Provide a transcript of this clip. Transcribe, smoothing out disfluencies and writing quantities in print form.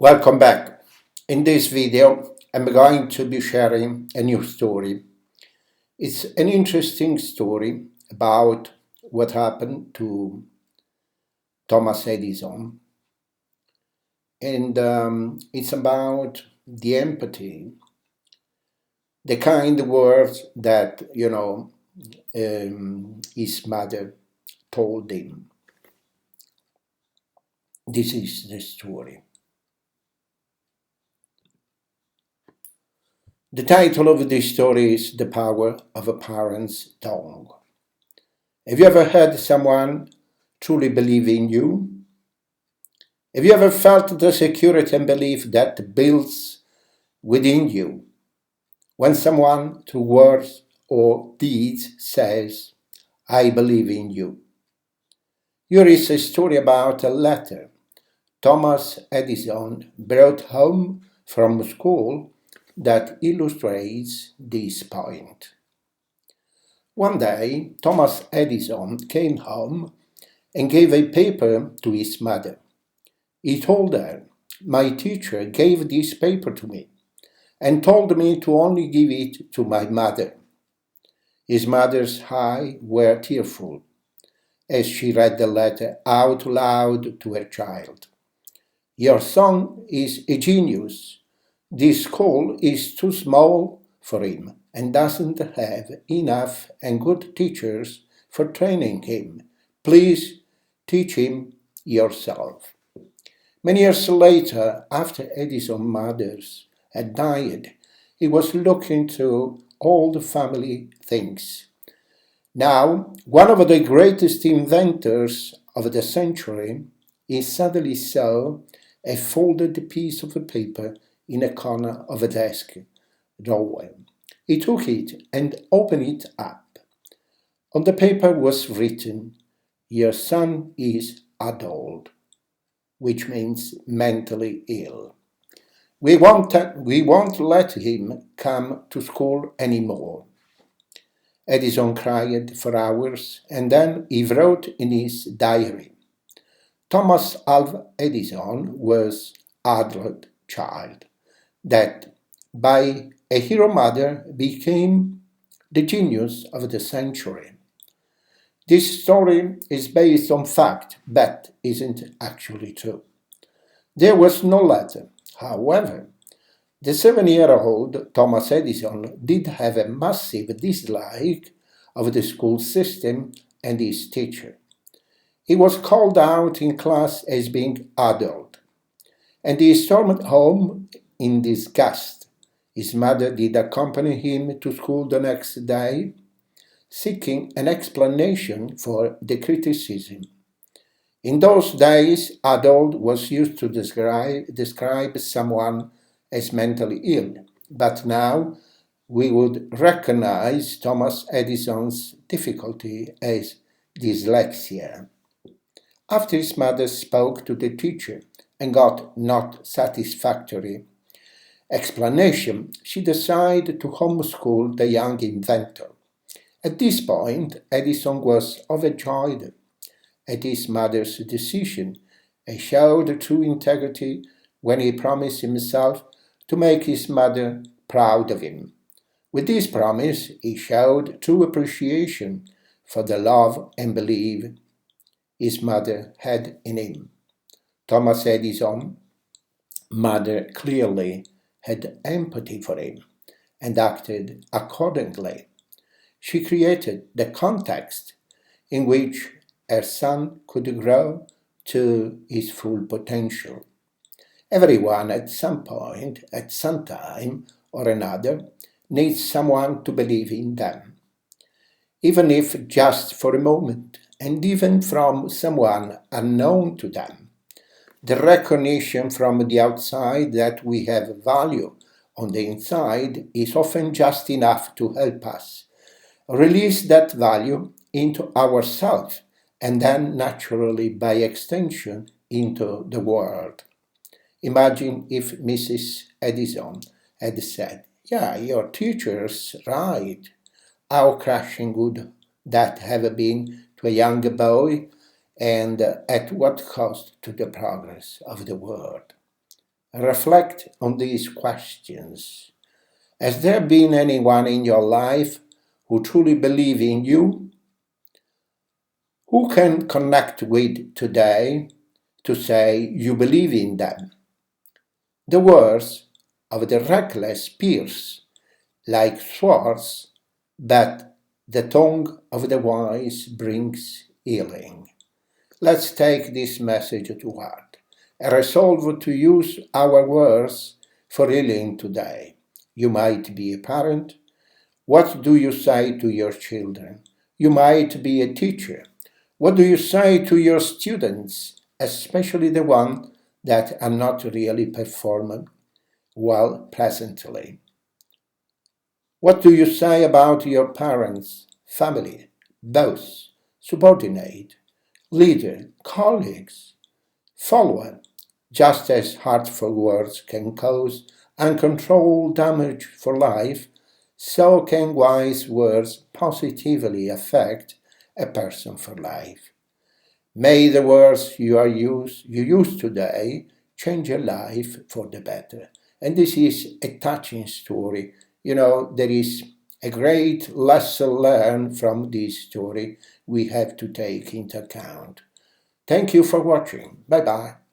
Welcome back. In this video, I'm going to be sharing a new story. It's an interesting story about what happened to Thomas Edison, and it's about the empathy, the kind words that his mother told him. This is the story. The title of this story is The Power of a Parent's Tongue. Have you ever heard someone truly believe in you? Have you ever felt the security and belief that builds within you when someone, through words or deeds, says, I believe in you? Here is a story about a letter Thomas Edison brought home from school that illustrates this point. One day, Thomas Edison came home and gave a paper to his mother. He told her, my teacher gave this paper to me and told me to only give it to my mother. His mother's eyes were tearful as she read the letter out loud to her child. Your son is a genius. This school is too small for him and doesn't have enough and good teachers for training him. Please teach him yourself. Many years later, after Edison's mother had died, he was looking through all the family things. Now, one of the greatest inventors of the century, he suddenly saw a folded piece of paper in a corner of a desk drawer. He took it and opened it up. On the paper was written, your son is adult, which means mentally ill. We won't let him come to school anymore. Edison cried for hours, and then he wrote in his diary, Thomas Alva Edison was adult child, that by a hero mother became the genius of the century. This story is based on fact, but isn't actually true. There was no letter. However, the 7-year-old Thomas Edison did have a massive dislike of the school system and his teacher. He was called out in class as being adult, and he stormed home in disgust. His mother did accompany him to school the next day, seeking an explanation for the criticism. In those days, adult was used to describe someone as mentally ill, but now we would recognize Thomas Edison's difficulty as dyslexia. After his mother spoke to the teacher and got not satisfactory explanation, she decided to homeschool the young inventor. At this point, Edison was overjoyed at his mother's decision and showed true integrity when he promised himself to make his mother proud of him. With this promise, he showed true appreciation for the love and belief his mother had in him. Thomas Edison's mother clearly had empathy for him and acted accordingly. She created the context in which her son could grow to his full potential. Everyone at some point, at some time or another, needs someone to believe in them, even if just for a moment, and even from someone unknown to them. The recognition from the outside that we have value on the inside is often just enough to help us release that value into ourselves and then naturally by extension into the world. Imagine if Mrs. Edison had said, yeah, your teacher's right. How crushing would that have been to a young boy, and at what cost to the progress of the world? Reflect on these questions. Has there been anyone in your life who truly believes in you? Who can connect with today to say you believe in them? The words of the reckless pierce like swords, but the tongue of the wise brings healing. Let's take this message to heart and resolve to use our words for healing today. You might be a parent. What do you say to your children? You might be a teacher. What do you say to your students, especially the ones that are not really performing well pleasantly? What do you say about your parents, family, boss, subordinate, leader, colleagues, follower? Just as hurtful words can cause uncontrolled damage for life, so can wise words positively affect a person for life. May the words you use today change your life for the better. And this is a touching story. There is a great lesson learned from this story we have to take into account. Thank you for watching. Bye bye.